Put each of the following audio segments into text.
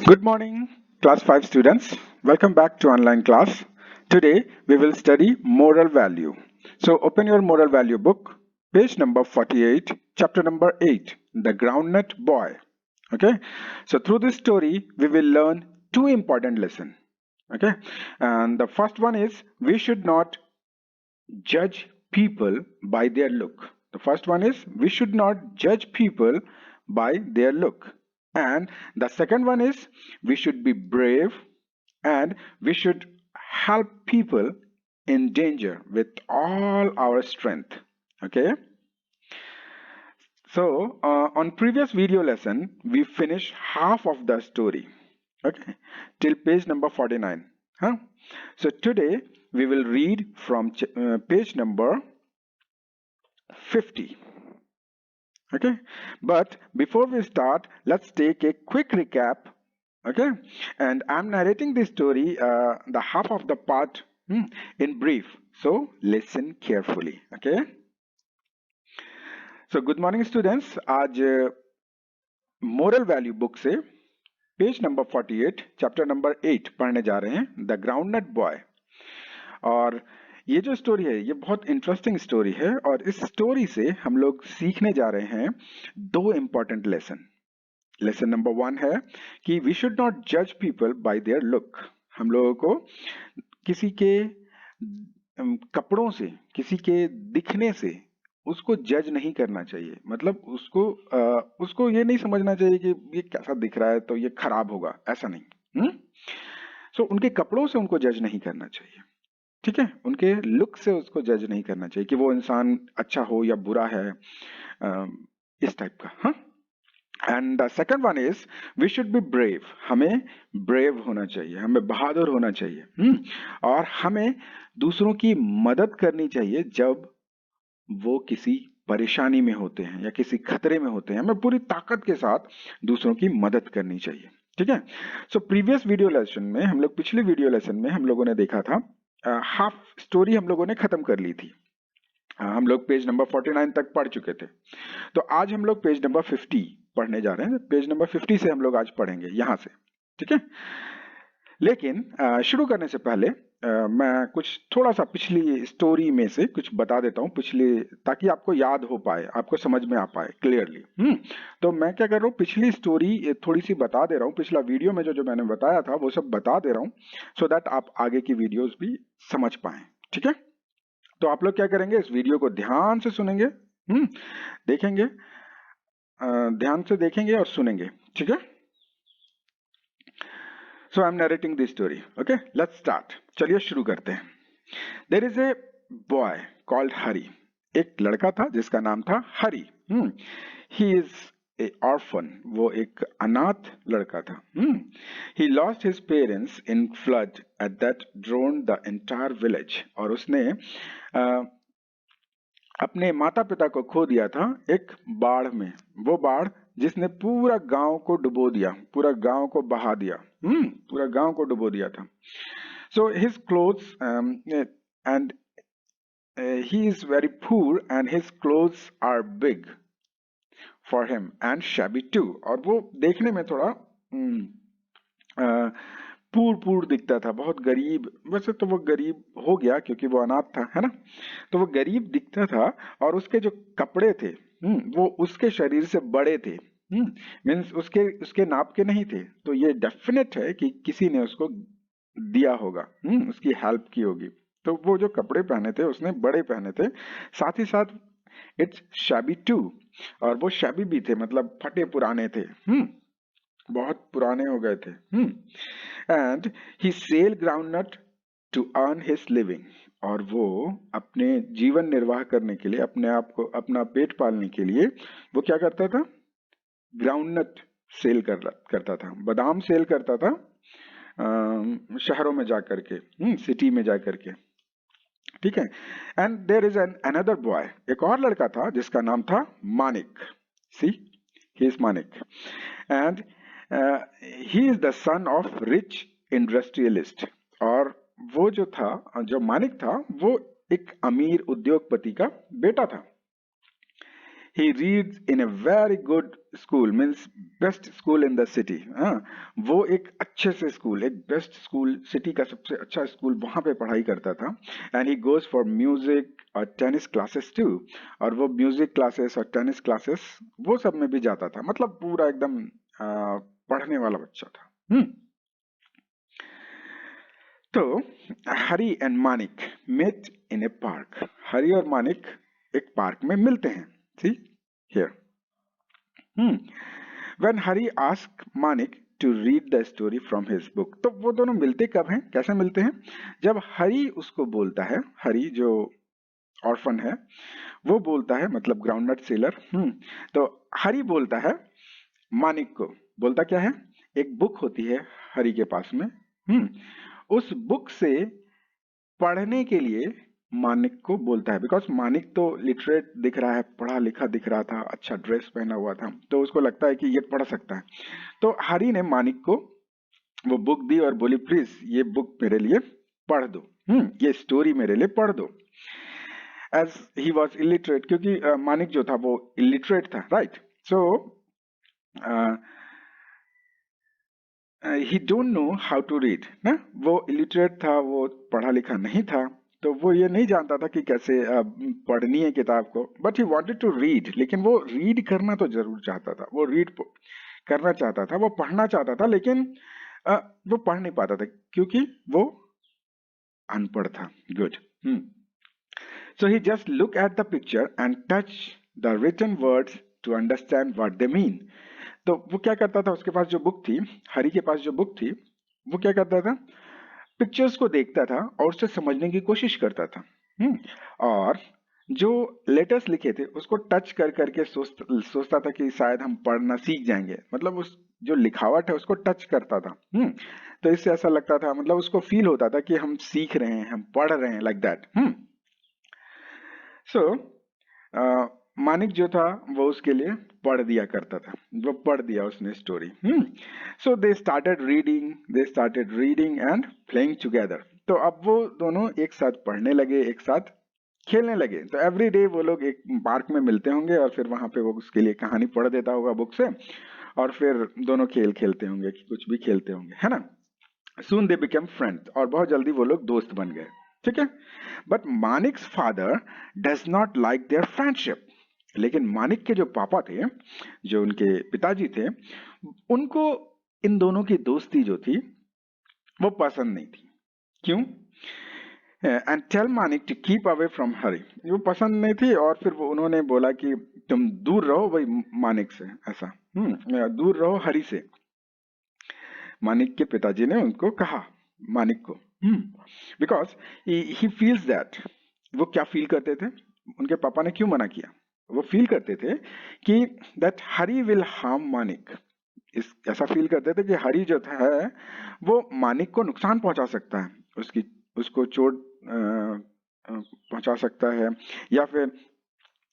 Good morning, class 5 students. Welcome back to online class. Today we will study moral value. So open your moral value book, page number 48, chapter number 8, The Groundnut Boy. Okay? So through this story we will learn two important lessons. Okay? And the first one is we should not judge people by their look. The first one is we should not judge people by their look. And the second one is we should be brave and we should help people in danger with all our strength. Okay. So on previous video lesson, we finished half of the story. Okay. Till page number 49. Huh? So today we will read from page number 50. Okay, but before we start, let's take a quick recap. Okay, and I'm narrating this story, the half of the part in brief, so listen carefully. Okay, so good morning students. आज moral value book से page number 48 chapter number 8 पढ़ने जा रहे हैं, the groundnut boy. और ये जो story है ये बहुत इंटरेस्टिंग स्टोरी है और इस स्टोरी से हम लोग सीखने जा रहे हैं दो इंपॉर्टेंट लेसन। लेसन नंबर 1 है कि वी शुड नॉट जज पीपल बाय देयर लुक। हम लोगों को किसी के कपड़ों से, किसी के दिखने से उसको जज नहीं करना चाहिए। मतलब उसको ये नहीं समझना चाहिए कि ये कैसा दिख रहा है तो ये खराब होगा, ऐसा नहीं। सो उनके कपड़ों से उनको जज नहीं करना चाहिए। ठीक है, उनके लुक से उसको जज नहीं करना चाहिए कि वो इंसान अच्छा हो या बुरा है, इस टाइप का। हाँ, and the second one is we should be brave. हमें ब्रेव होना चाहिए, हमें बहादुर होना चाहिए। और हमें दूसरों की मदद करनी चाहिए जब वो किसी परेशानी में होते हैं या किसी खतरे में होते हैं। हमें पूरी ताकत के साथ दूसरों की मदद करनी चाहिए। ठीक है, सो प्रीवियस वीडियो लेसन में हम लोग, पिछले वीडियो लेसन में हम लोगों ने देखा था, हाफ स्टोरी हम लोगों ने खत्म कर ली थी। हम लोग पेज नंबर 49 तक पढ़ चुके थे। तो आज हम लोग पेज नंबर 50 पढ़ने जा रहे हैं। पेज नंबर 50 से हम लोग आज पढ़ेंगे यहां से। ठीक है, लेकिन शुरू करने से पहले मैं कुछ थोड़ा सा पिछली स्टोरी में से कुछ बता देता हूँ, पिछली, ताकि आपको याद हो पाए, आपको समझ में आ पाए क्लियरली। तो मैं क्या कर रहा हूँ, पिछली स्टोरी थोड़ी सी बता दे रहा हूँ। पिछला वीडियो में जो जो मैंने बताया था वो सब बता दे रहा हूँ, सो दैट आप आगे की वीडियोस भी समझ पाए। ठीक है, तो आप लोग क्या करेंगे, इस वीडियो को ध्यान से सुनेंगे, देखेंगे, ध्यान से देखेंगे और सुनेंगे। ठीक है, so I am narrating this story. Okay, let's start. चलिए शुरू करते हैं। There is a boy called Hari. एक लड़का था जिसका नाम था हरी। ही इज ए ऑर्फन। वो एक अनाथ लड़का था। He lost his parents in flood at that drone the entire village. और उसने अपने माता पिता को खो दिया था एक बाढ़ में। वो बाढ़ जिसने पूरा गांव को डुबो दिया, पूरा गांव को बहा दिया। पूरा गांव को डुबो दिया था। So his clothes and he is very poor and his clothes are big for him and shabby too. और वो देखने में थोड़ा पूर पूर दिखता था, बहुत गरीब। वैसे तो वो गरीब हो गया क्योंकि वो अनाथ था, है ना। तो वो गरीब दिखता था और उसके जो कपड़े थे वो उसके शरीर से बड़े थे। मीन्स उसके उसके नाप के नहीं थे। तो ये डेफिनेट है कि किसी ने उसको दिया होगा, उसकी हेल्प की होगी। तो वो जो कपड़े पहने थे उसने बड़े पहने थे, साथ ही साथ इट्स शैबी टू। और वो शैबी भी थे, मतलब फटे पुराने थे, बहुत पुराने हो गए थे। And he sell groundnut to earn his living. और वो अपने जीवन निर्वाह करने के लिए, अपने आप को, अपना पेट पालने के लिए वो क्या करता था, ग्राउंडनट सेल करता था, बादाम सेल करता था शहरों में जाकर के, सिटी में जाकर के। ठीक है, and there is an another boy. एक और लड़का था जिसका नाम था Manik. See, he is Manik and he is the son of rich industrialist. और वो जो था, जो मानिक था, वो एक अमीर उद्योगपति का बेटा था। he reads in a very good school, means best school in the city. हाँ, वो एक अच्छे से स्कूल, एक बेस्ट स्कूल, सिटी का सबसे अच्छा स्कूल, वहां पे पढ़ाई करता था. And he goes for music और टेनिस क्लासेस टू. और वो म्यूजिक क्लासेस और टेनिस क्लासेस वो सब में भी जाता था. मतलब पूरा एकदम पढ़ने वाला बच्चा था. तो Hari and Manik met in a park. Hari और मानिक एक पार्क में मिलते हैं. See here. When Hari ask Manik to read the story from his book. तो वो दोनों मिलते कब हैं, कैसे मिलते हैं? जब हरी उसको बोलता है, हरी जो ऑर्फन है वो बोलता है, मतलब ग्राउंडनट सेलर. तो हरी बोलता है मानिक को, बोलता क्या है, एक बुक होती है हरी के पास में. उस बुक से पढ़ने के लिए मानिक को बोलता है. बिकॉज मानिक तो लिटरेट दिख रहा है, पढ़ा लिखा दिख रहा था, अच्छा ड्रेस पहना हुआ था, तो उसको लगता है कि ये पढ़ सकता है. तो हरी ने मानिक को वो बुक दी और बोली प्लीज ये बुक मेरे लिए पढ़ दो, ये स्टोरी मेरे लिए पढ़ दो. एज ही वॉज इलिटरेट, क्योंकि मानिक जो था वो इलिटरेट था, right. So he don't know how to read ना. वो इलिटरेट था, वो पढ़ा लिखा नहीं था, तो वो ये नहीं जानता था कि कैसे पढ़नी है किताब को. But he wanted to read, लेकिन वो रीड करना तो जरूर चाहता था. वो रीड करना चाहता था, वो पढ़ना चाहता था, लेकिन वो पढ़ नहीं पाता था क्योंकि वो अनपढ़ था. Good. So he just look at the picture and touch the written words to understand what they mean. तो वो क्या करता था, उसके पास जो बुक थी, हरी के पास जो बुक थी, वो क्या करता था, पिक्चर्स को देखता था और उससे समझने की कोशिश करता था. और जो लेटर्स लिखे थे उसको टच कर करके सोचता था कि शायद हम पढ़ना सीख जाएंगे. मतलब उस जो लिखावट है उसको टच करता था. तो इससे ऐसा लगता था, मतलब उसको फील होता था कि हम सीख रहे हैं, हम पढ़ रहे हैं, लाइक दैट. सो मानिक जो था वो उसके लिए पढ़ दिया करता था. वो पढ़ दिया उसने story. So they started reading and playing together. तो अब वो दोनों एक साथ पढ़ने लगे, एक साथ खेलने लगे. तो एवरी डे वो लोग एक पार्क में मिलते होंगे और फिर वहां पे वो उसके लिए कहानी पढ़ देता होगा बुक से, और फिर दोनों खेल खेलते होंगे, कि कुछ भी खेलते होंगे, है ना. Soon they became friends, और बहुत जल्दी वो लोग दोस्त बन गए. ठीक है. But Manik's father does not like their friendship. लेकिन मानिक के जो पापा थे, जो उनके पिताजी थे, उनको इन दोनों की दोस्ती जो थी वो पसंद नहीं थी. क्यों? And tell Manik to keep away from Hari. वो पसंद नहीं थी, और फिर वो उन्होंने बोला कि तुम दूर रहो भाई मानिक से, ऐसा दूर रहो हरी से. मानिक के पिताजी ने उनको कहा, मानिक को, बिकॉज ही फील्स दैट. वो क्या फील करते थे, उनके पापा ने क्यों मना किया, वो फील करते थे कि that Hari will harm Manik. ऐसा फील करते थे कि हरी जो था है वो मानिक को नुकसान पहुंचा सकता है, उसको चोट पहुंचा सकता है, या फिर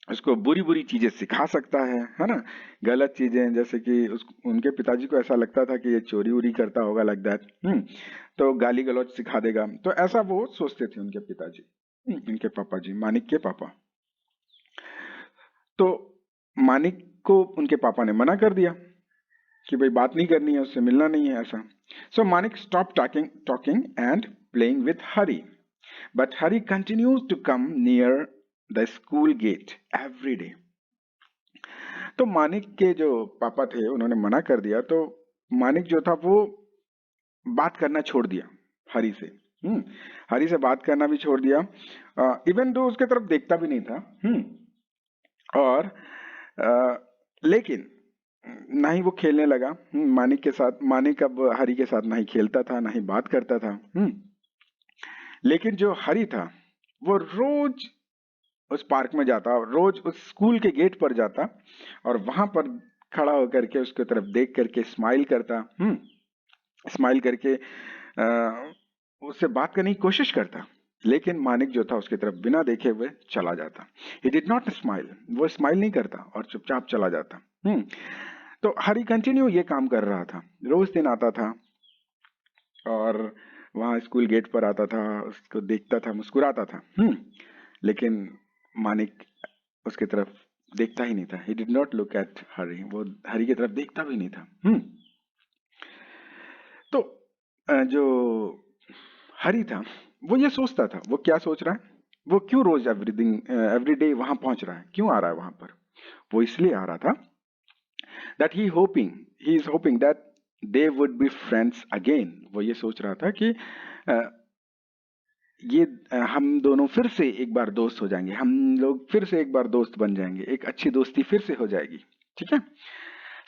उसको बुरी बुरी चीजें सिखा सकता है ना. गलत चीजें, जैसे कि उनके पिताजी को ऐसा लगता था कि ये चोरी उरी करता होगा, लाइक दैट. तो गाली गलौज सिखा देगा. तो ऐसा वो सोचते थे उनके पिताजी, उनके पापा जी, मानिक के पापा. तो मानिक को उनके पापा ने मना कर दिया कि भाई बात नहीं करनी है, उससे मिलना नहीं है, ऐसा. So Manik stop talking and playing with Hari. But Hari continues to come near the school gate every day. तो मानिक के जो पापा थे उन्होंने मना कर दिया, तो मानिक जो था वो बात करना छोड़ दिया हरी से. हरी से बात करना भी छोड़ दिया, इवन दो उसके तरफ देखता भी नहीं था. और लेकिन ना ही वो खेलने लगा मानिक के साथ. मानिक अब हरी के साथ ना ही खेलता था, ना ही बात करता था. लेकिन जो हरी था वो रोज उस पार्क में जाता, रोज उस स्कूल के गेट पर जाता, और वहां पर खड़ा होकर के उसके तरफ देख करके स्माइल करता. स्माइल करके उससे बात करने की कोशिश करता. लेकिन मानिक जो था उसकी तरफ बिना देखे हुए चला जाता. He did not smile. वो स्माइल नहीं करता और चुपचाप चला जाता. तो हरी कंटिन्यू ये काम कर रहा था. रोज दिन आता था और वहां स्कूल गेट पर आता था, उसको देखता था, मुस्कुराता था. लेकिन मानिक उसकी तरफ देखता ही नहीं था. He did not look at हरी. वो हरी की तरफ देखता भी नहीं था. तो जो हरी था वो ये सोचता था. वो क्या सोच रहा है? वो क्यों रोज एवरी डे वहां पहुंच रहा है? क्यों आ रहा है वहां पर? वो इसलिए आ रहा था that he is hoping that they would be friends again. वो ये सोच रहा था कि हम दोनों फिर से एक बार दोस्त हो जाएंगे. हम लोग फिर से एक बार दोस्त बन जाएंगे. एक अच्छी दोस्ती फिर से हो जाएगी. ठीक है.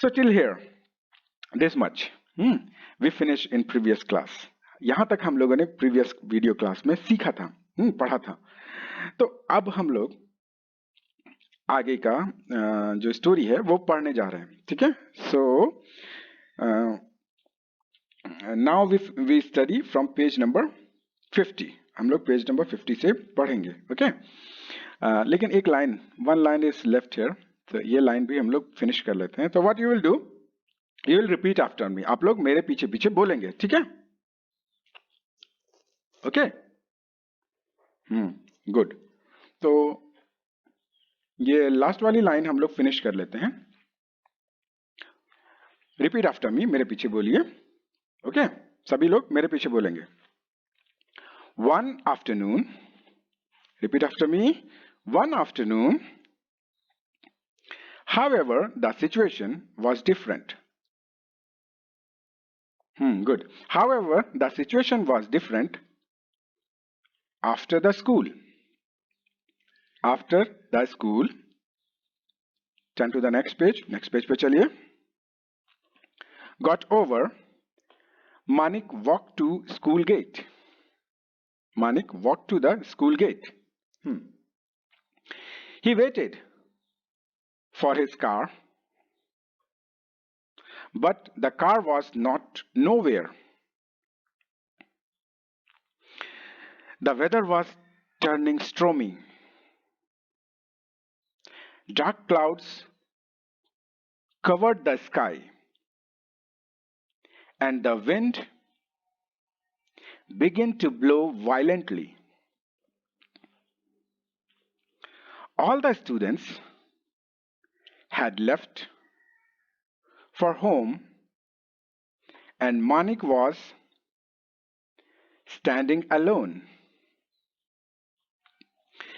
So till here this much we finish in previous class. यहां तक हम लोगों ने प्रीवियस वीडियो क्लास में सीखा था, पढ़ा था. तो अब हम लोग आगे का जो स्टोरी है वो पढ़ने जा रहे हैं. ठीक है. So now we study from page number 50. हम लोग पेज नंबर 50 से पढ़ेंगे. ओके. लेकिन एक line, one line is left here. तो ये लाइन भी हम लोग फिनिश कर लेते हैं. तो what you will do, you will repeat after me. आप लोग मेरे पीछे पीछे बोलेंगे. ठीक है. ओके. गुड. तो ये लास्ट वाली लाइन हम लोग फिनिश कर लेते हैं. रिपीट आफ्टर मी, मेरे पीछे बोलिए. ओके. सभी लोग मेरे पीछे बोलेंगे. One afternoon, repeat after me. One afternoon, however, the situation was different. Good. However, the situation was different after the school. After the school, turn to the next page. Next page पे चलिए. Got over, Manik walked to school gate. Manik walked to the school gate. He waited for his car, but the car was not nowhere. The weather was turning stormy. Dark clouds covered the sky, and the wind began to blow violently. All the students had left for home, and Manik was standing alone.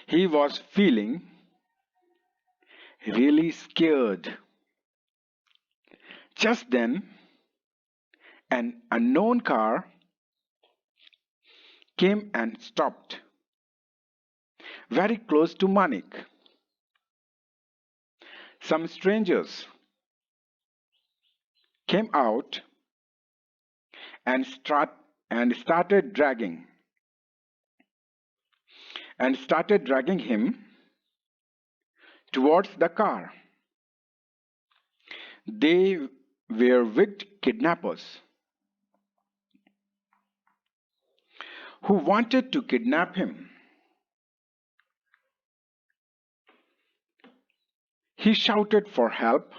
He was feeling really scared. Just then, an unknown car came and stopped very close to Manik. Some strangers came out and started dragging him towards the car. They were wicked kidnappers who wanted to kidnap him. He shouted for help,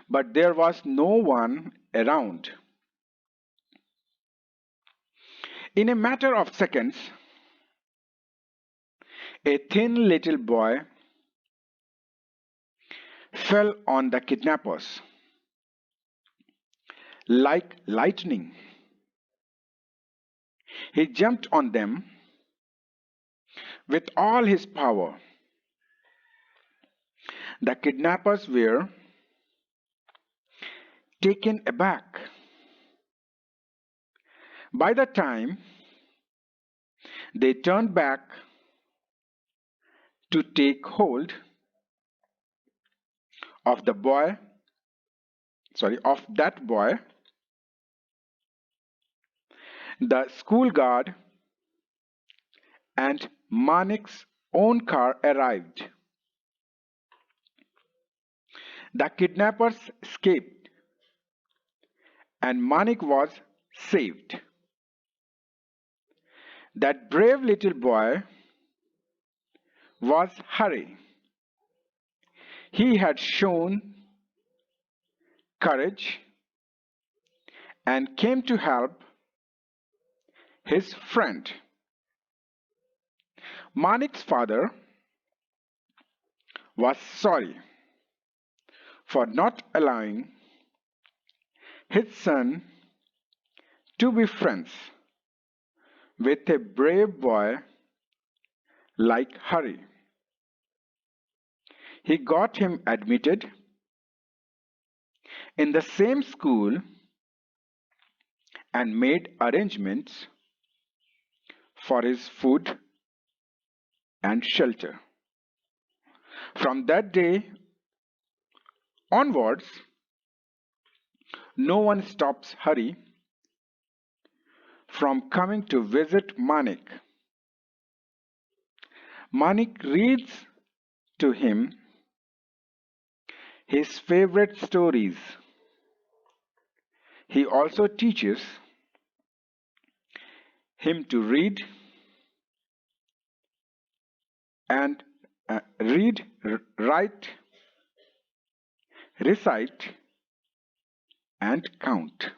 but there was no one around. In a matter of seconds, a thin little boy fell on the kidnappers like lightning. He jumped on them with all his power. The kidnappers were taken aback. By the time they turned back to take hold of that boy, the school guard and Manik's own car arrived. The kidnappers escaped, and Manik was saved. That brave little boy was Hari. He had shown courage and came to help his friend. Manik's father was sorry for not allowing his son to be friends with a brave boy like Hari. He got him admitted in the same school and made arrangements for his food and shelter. From that day onwards, no one stops Hari from coming to visit Manik. Manik reads to him his favorite stories. He also teaches him to read and write, recite, and count.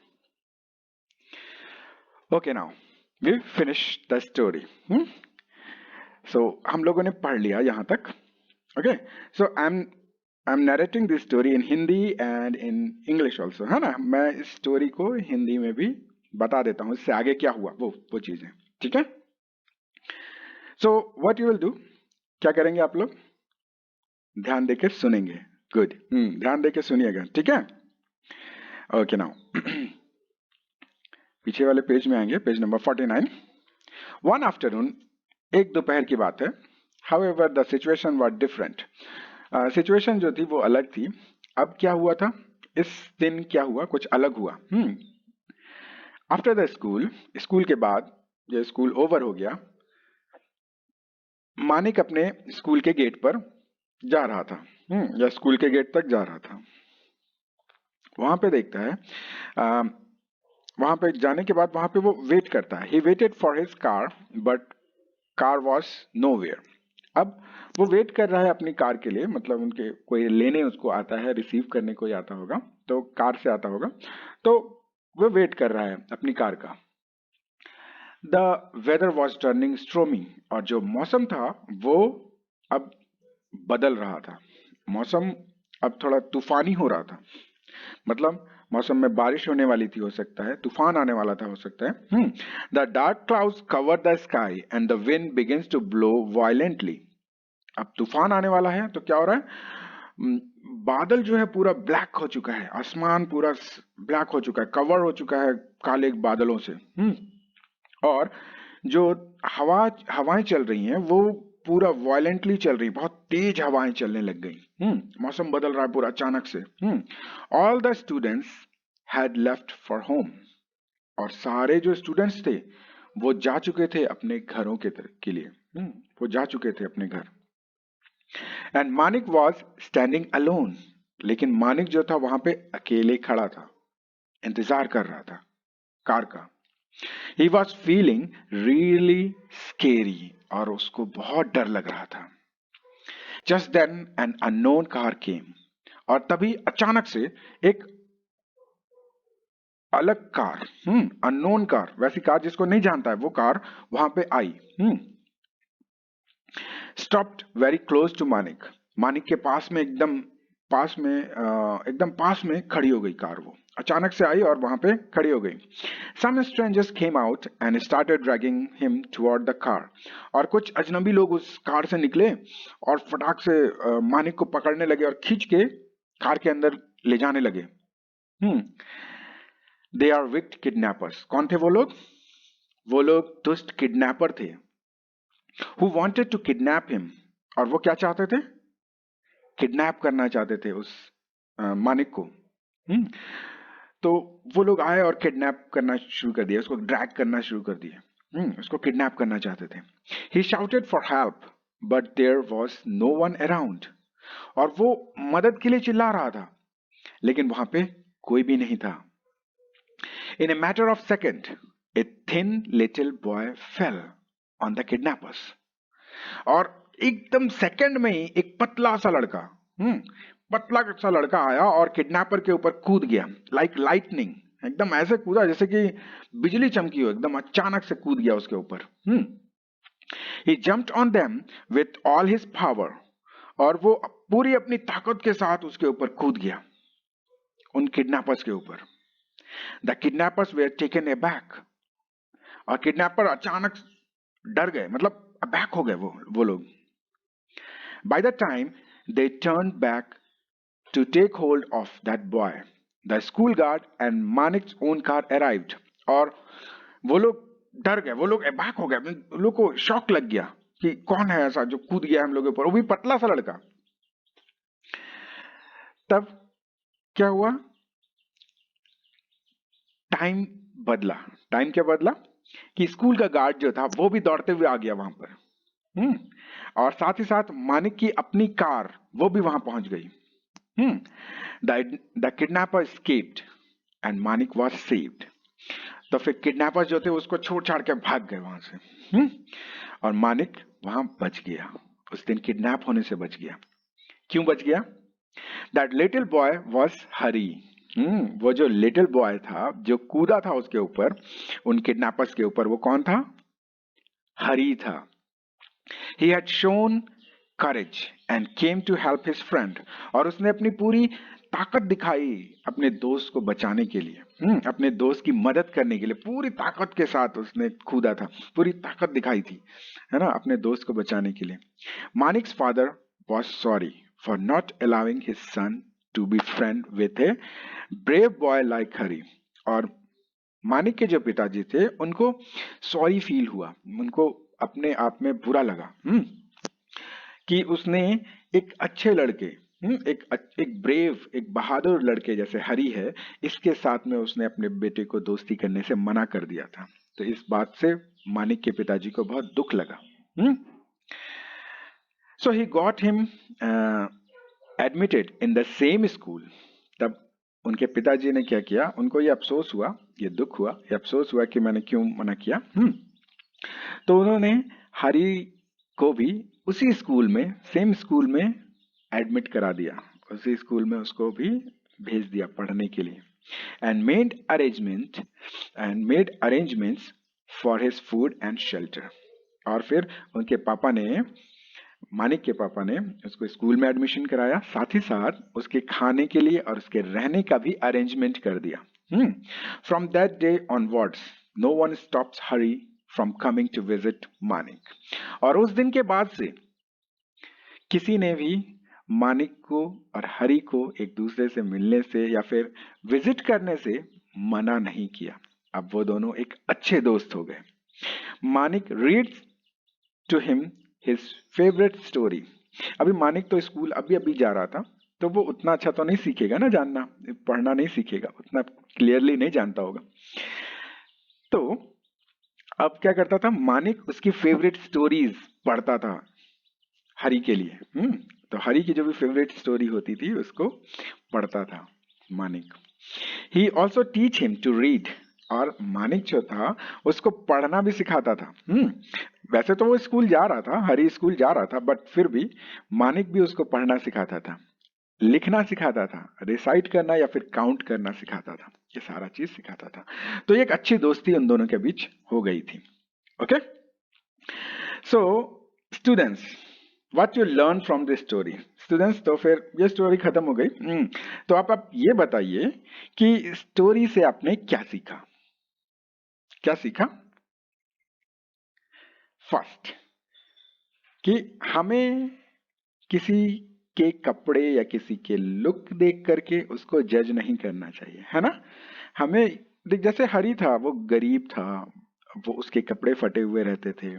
Okay, now we finish the story. So हम लोगों ने पढ़ लिया यहाँ तक. Okay, so I'm narrating this story in Hindi and in English also, है ना. मैं इस स्टोरी को हिंदी में भी बता देता हूँ, इससे आगे क्या हुआ वो चीजें. ठीक है. So what you will do, क्या करेंगे आप लोग? ध्यान देकर सुनेंगे. गुड. ध्यान देकर सुनिएगा. ठीक है. ओके, नाउ पीछे वाले पेज में आएंगे, पेज नंबर 49. वन आफ्टरनून, एक दोपहर की बात है. However the situation was different. Situation जो थी वो अलग थी. अब क्या हुआ था, इस दिन क्या हुआ, कुछ अलग हुआ. आफ्टर द स्कूल, स्कूल के बाद, जब स्कूल ओवर हो गया, मानिक अपने स्कूल के गेट पर जा रहा था, या स्कूल के गेट तक जा रहा था. वहां पे देखता है, वहां पे जाने के बाद वहां पे वो वेट करता है. He waited for his car but car was nowhere. अब वो वेट कर रहा है अपनी कार के लिए, मतलब उनके कोई लेने उसको आता है, रिसीव करने कोई आता होगा, तो कार से आता होगा, तो वो वेट कर रहा है अपनी कार का. The weather was turning stormy. और जो मौसम था वो अब बदल रहा था. मौसम अब थोड़ा तूफानी हो रहा था. मतलब मौसम में बारिश होने वाली थी, हो सकता है तूफान आने वाला था, हो सकता है. The dark clouds cover the sky and the wind begins to blow violently. अब तूफान आने वाला है, तो क्या हो रहा है, बादल जो है पूरा ब्लैक हो चुका है, आसमान पूरा ब्लैक हो चुका है, कवर हो चुका है काले बादलों से. और जो हवाएं चल रही हैं वो पूरा वायलेंटली चल रही, बहुत तेज हवाएं चलने लग गई. मौसम बदल रहा है पूरा अचानक से. All the students had left for home. और सारे जो स्टूडेंट्स थे वो जा चुके थे अपने घरों के लिए. वो जा चुके थे अपने घर. And Manik was standing alone. लेकिन मानिक जो था वहां पे अकेले खड़ा था, इंतजार कर रहा था कार का. He was feeling really scary. और उसको बहुत डर लग रहा था. Just then an unknown car came. और तभी अचानक से एक अलग कार, अननोन कार, वैसी कार जिसको नहीं जानता है, वो कार वहां पे आई. Stopped very close to Manik. Manik के पास में एकदम पास में खड़ी हो गई कार. वो अचानक से आई और वहां पे खड़ी हो गई. Some strangers came out and started dragging him toward the car. और कुछ अजनबी लोग उस कार से निकले और फटाक से मानिक को पकड़ने लगे और खींच के कार के अंदर ले जाने लगे. They are wicked kidnappers. कौन थे वो लोग? वो लोग दुष्ट किडनैपर थे. Who wanted to kidnap him. और वो क्या चाहते थे? किडनैप करना चाहते थे उस मानिक को. तो वो लोग आए और किडनैप करना शुरू कर दिया, उसको ड्रैग करना शुरू कर दिया. उसको किडनैप करना चाहते थे. He shouted for help, but there was no one around. और वो मदद के लिए चिल्ला रहा था, लेकिन वहां पे कोई भी नहीं था. In a matter of second, a thin little boy fell on the kidnappers. और एकदम सेकंड में ही एक पतला सा लड़का आया और किडनैपर के ऊपर कूद गया. लाइक लाइटनिंग, एकदम ऐसे कूदा जैसे कि बिजली चमकी हो, एकदम अचानक से कूद गया उसके ऊपर. He jumped on them with all his power. और वो पूरी अपनी ताकत के साथ उसके ऊपर कूद गया, उन किडनैपर्स के ऊपर। The kidnappers where taken aback, और किडनैपर अचानक डर गए, मतलब अबैक हो गए वो लोग। By the time they turn back to take hold of that boy, the school guard and Manik's own car arrived. और वो लोग डर गए, वो लोग अबैक हो गए, उन लोग को शॉक लग गया कि कौन है ऐसा जो कूद गया हम लोगों के ऊपर, वो भी पतला सा लड़का। तब क्या हुआ, टाइम बदला। टाइम क्या बदला कि स्कूल का गार्ड जो था वो भी दौड़ते हुए आ गया वहां पर। और साथ ही साथ मानिक की अपनी कार वो भी वहां पहुंच गई। The kidnapper escaped and Manik was saved. तो फिर किडनैपर जो थे उसको छोड़ छाड़ के भाग गए वहां से। और मानिक वहां बच गया, उस दिन किडनैप होने से बच गया। क्यों बच गया? दैट लिटिल बॉय वॉज हरी। वो जो लिटिल बॉय था जो कूदा था उसके ऊपर, उन किडनैपर्स के ऊपर, वो कौन था? हरी था। He had shown courage and came to help his friend. और उसने अपनी पूरी ताकत दिखाई अपने दोस्त को बचाने के लिए, अपने दोस्त की मदद करने के लिए पूरी ताकत के साथ उसने कूदा था, पूरी ताकत दिखाई थी, है ना, अपने दोस्त को बचाने के लिए। Manik's father was sorry for not allowing his son to be friend with a brave boy like Hari. और मानिक के जो पिताजी थे उनको सॉरी फील हुआ, उनको अपने आप में बुरा लगा कि उसने एक अच्छे लड़के, एक ब्रेव, एक बहादुर लड़के जैसे हरी है, इसके साथ में उसने अपने बेटे को दोस्ती करने से मना कर दिया था। तो इस बात से मानिक के पिताजी को बहुत दुख लगा। So he got him admitted in the same school. तब उनके पिताजी ने क्या किया, उनको ये अफसोस हुआ, ये दुख हुआ, ये अफसोस हुआ कि मैंने क्यों मना किया। तो उन्होंने हरी को भी उसी स्कूल में, सेम स्कूल में एडमिट करा दिया, उसी स्कूल में उसको भी भेज दिया पढ़ने के लिए। And made arrangements for his food and shelter. और फिर उनके पापा ने, मानिक के पापा ने उसको स्कूल में एडमिशन कराया, साथ ही साथ उसके खाने के लिए और उसके रहने का भी अरेंजमेंट कर दिया। From that day onwards no one stops Hari from coming to visit Manik. और उस दिन के बाद से किसी ने भी मानिक को और हरी को एक दूसरे से मिलने से या फिर विजिट करने से मना नहीं किया। अब वो दोनों एक अच्छे दोस्त हो गए। Manik reads to him his favourite story. अभी मानिक तो स्कूल अभी अभी जा रहा था, तो वो उतना अच्छा तो नहीं सीखेगा ना, जानना पढ़ना नहीं सीखेगा, उतना क्लियरली नहीं जानता होगा। तो अब क्या करता था, मानिक उसकी फेवरेट स्टोरीज पढ़ता था हरी के लिए। तो हरी की जो भी फेवरेट स्टोरी होती थी उसको पढ़ता था Manik. He also teach him to read. और मानिक जो था उसको पढ़ना भी सिखाता था। वैसे तो वो स्कूल जा रहा था, हरी स्कूल जा रहा था, बट फिर भी मानिक भी उसको पढ़ना सिखाता था, लिखना सिखाता था, रिसाइट करना या फिर काउंट करना सिखाता था, ये सारा चीज सिखाता था। तो एक अच्छी दोस्ती उन दोनों के बीच हो गई थी। Okay, so students, what you learn from this story. Students, तो फिर ये स्टोरी खत्म हो गई। तो आप ये बताइए कि स्टोरी से आपने क्या सीखा, क्या सीखा? फर्स्ट, कि हमें किसी के कपड़े या किसी के लुक देख करके उसको जज नहीं करना चाहिए, है ना। हमें देख, जैसे हरी था वो गरीब था, वो उसके कपड़े फटे हुए रहते थे।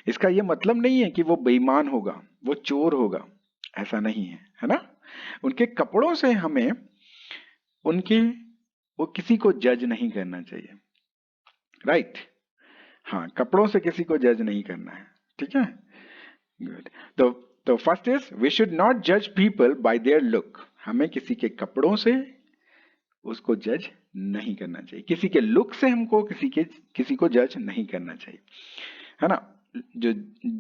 इसका ये मतलब नहीं है कि वो बेईमान होगा, वो चोर होगा, ऐसा नहीं है, है ना। उनके कपड़ों से हमें उनके, वो किसी को जज नहीं करना चाहिए, राइट। हाँ, कपड़ों से किसी को जज नहीं करना है, ठीक है, गुड। तो first is we should not जज पीपल बाय देयर लुक। हमें किसी के कपड़ों से उसको जज नहीं करना चाहिए, किसी के लुक से हमको किसी को जज नहीं करना चाहिए, है ना। जो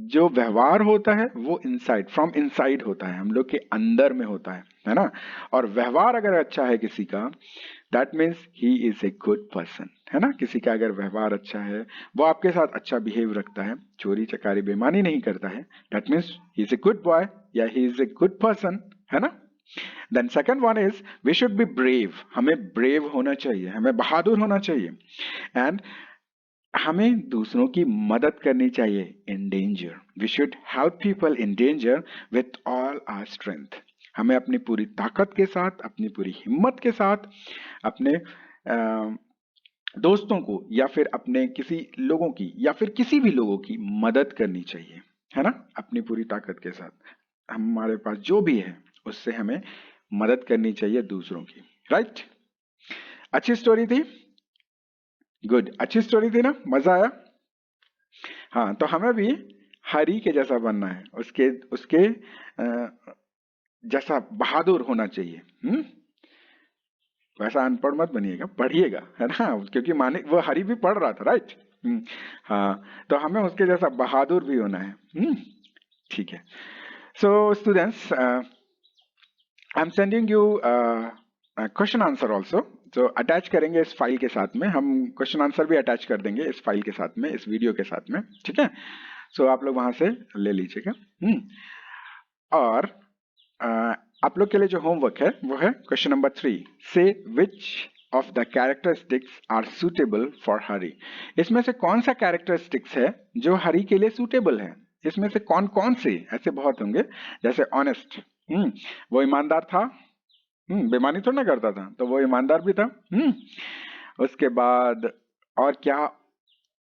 जो व्यवहार होता है वो इनसाइड, फ्रॉम इनसाइड होता है, हम लोग के अंदर में होता है ना। और व्यवहार अगर अच्छा है किसी का, that means he is a good person, है ना। किसी का अगर व्यवहार अच्छा है, वो आपके साथ अच्छा बिहेव रखता है, चोरी चकारी बेईमानी नहीं करता है, that means he is a good boy या he is a good person, है ना। Then second one is we should be brave, हमें ब्रेव होना चाहिए, हमें बहादुर होना चाहिए। एंड हमें दूसरों की मदद करनी चाहिए in danger, we should help people in danger with all our strength. हमें अपनी पूरी ताकत के साथ, अपनी पूरी हिम्मत के साथ अपने दोस्तों को या फिर अपने किसी लोगों की या फिर किसी भी लोगों की मदद करनी चाहिए, है ना। अपनी पूरी ताकत के साथ हमारे पास जो भी है उससे हमें मदद करनी चाहिए दूसरों की, राइट। अच्छी स्टोरी थी, गुड, अच्छी स्टोरी थी ना, मजा आया। हाँ, तो हमें भी हरी के जैसा बनना है, उसके उसके जैसा बहादुर होना चाहिए। वैसा अनपढ़ मत बनिएगा, पढ़िएगा, है ना, क्योंकि माने वो हरी भी पढ़ रहा था, राइट। हाँ, तो हमें उसके जैसा बहादुर भी होना है। ठीक है। So students, I am sending you question answer also, तो अटैच करेंगे इस फाइल के साथ में, हम क्वेश्चन आंसर भी अटैच कर देंगे इस फाइल के साथ में, इस वीडियो के साथ में, ठीक है। सो आप लोग वहां से ले लीजिएगा। और आप लोग के लिए जो होमवर्क है वो है question number 3, say which of the characteristics are suitable for Hari. इसमें से कौन सा कैरेक्टरिस्टिक्स है जो हरी के लिए सुटेबल है। इसमें से कौन कौन से, ऐसे बहुत होंगे, जैसे ऑनेस्ट, वो ईमानदार था, बेईमानी थोड़ा ना करता था, तो वो ईमानदार भी था। उसके बाद और क्या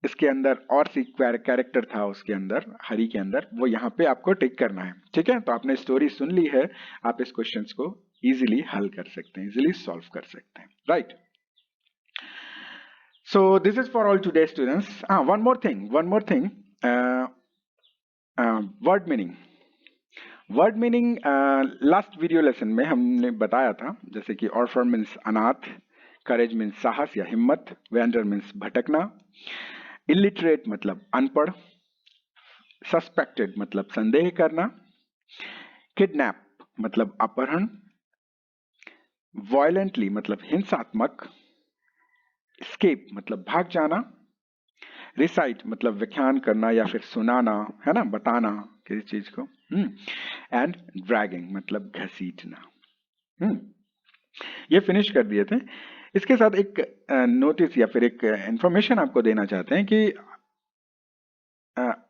इसके अंदर और सी कैरेक्टर था उसके अंदर, हरी के अंदर, वो यहाँ पे आपको टिक करना है, ठीक है। तो आपने स्टोरी सुन ली है, आप इस क्वेश्चंस को इजीली हल कर सकते हैं, इजीली सॉल्व कर सकते हैं, right. So this is for all today students. One more thing, word meaning. Word meaning last video lesson में हमने बताया था, जैसे कि ऑर्फर मीन्स अनाथ, करेज मीन्स साहस या हिम्मत, वेंडर मीन्स भटकना, इलिटरेट मतलब अनपढ़, सस्पेक्टेड मतलब संदेह करना, किडनैप मतलब अपहरण, वायलेंटली मतलब हिंसात्मक, स्केप मतलब भाग जाना, रिसाइट मतलब व्याख्यान करना या फिर सुनाना, है ना, बताना किसी चीज को, एंड ड्रैगिंग मतलब घसीटना। ये फिनिश कर दिए थे। इसके साथ एक नोटिस या फिर एक इंफॉर्मेशन आपको देना चाहते हैं कि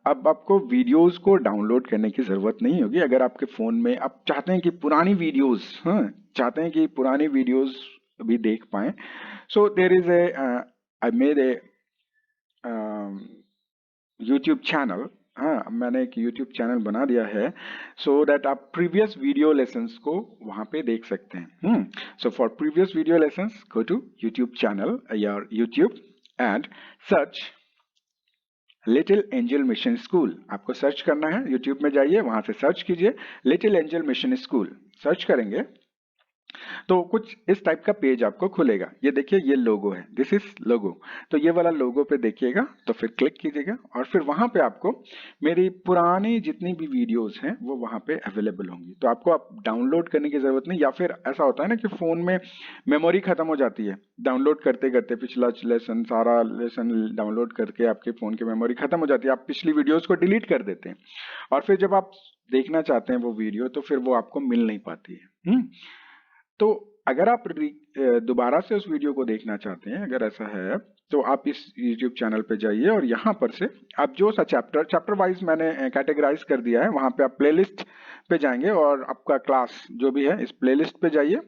अब आपको वीडियोस को डाउनलोड करने की जरूरत नहीं होगी। अगर आपके फोन में आप चाहते हैं कि पुरानी वीडियोस, चाहते हैं कि पुरानी वीडियोस भी देख पाएं, so there is a I made a YouTube channel. हाँ, मैंने एक यूट्यूब चैनल बना दिया है, सो दैट आप प्रीवियस वीडियो लेसन्स को वहां पे देख सकते हैं। So for previous video lessons go to YouTube channel या YouTube and search Little Angel Mission School. आपको सर्च करना है, यूट्यूब में जाइए, वहां से सर्च कीजिए Little Angel Mission School. Search करेंगे तो कुछ इस टाइप का पेज आपको खुलेगा। ये देखिए, ये लोगो है, दिस इज लोगो। तो ये वाला लोगो पे देखिएगा, तो फिर क्लिक कीजिएगा और फिर वहां पे आपको मेरी पुरानी जितनी भी वीडियोस हैं वो वहां पे अवेलेबल होंगी। तो आपको आप डाउनलोड करने की जरूरत नहीं, या फिर ऐसा होता है ना कि फोन में मेमोरी खत्म हो जाती है, डाउनलोड करते करते पिछला लेसन, सारा लेसन डाउनलोड करके आपके फोन की मेमोरी खत्म हो जाती है, आप पिछली वीडियोज को डिलीट कर देते हैं और फिर जब आप देखना चाहते हैं वो वीडियो तो फिर वो आपको मिल नहीं पाती है। तो अगर आप दोबारा से उस वीडियो को देखना चाहते हैं, अगर ऐसा है, तो आप इस YouTube चैनल पे जाइए और यहाँ पर से आप जो सा चैप्टर वाइज मैंने कैटेगराइज कर दिया है, वहां पे आप प्लेलिस्ट पे जाएंगे और आपका क्लास जो भी है इस प्लेलिस्ट पे जाइए।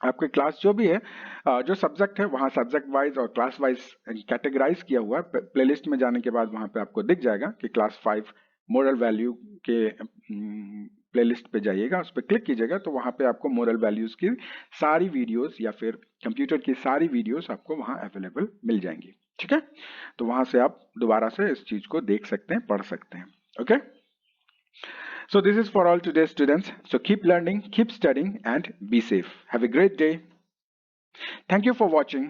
आपके क्लास जो भी है, जो सब्जेक्ट है वहाँ सब्जेक्ट वाइज और क्लास वाइज कैटेगराइज किया हुआ है। प्लेलिस्ट में जाने के बाद वहाँ पे आपको दिख जाएगा कि क्लास 5 मोरल वैल्यू के प्लेलिस्ट पे जाइएगा, उस पर क्लिक कीजिएगा, तो वहाँ पे आपको मोरल वैल्यूज की सारी वीडियोस या फिर कंप्यूटर की सारी वीडियोस आपको वहाँ अवेलेबल मिल जाएंगी, ठीक है। तो वहाँ से आप दोबारा से इस चीज को देख सकते हैं, पढ़ सकते हैं, okay. So this is for all today students. So keep learning, keep studying and be safe. Have a great day. Thank you for watching.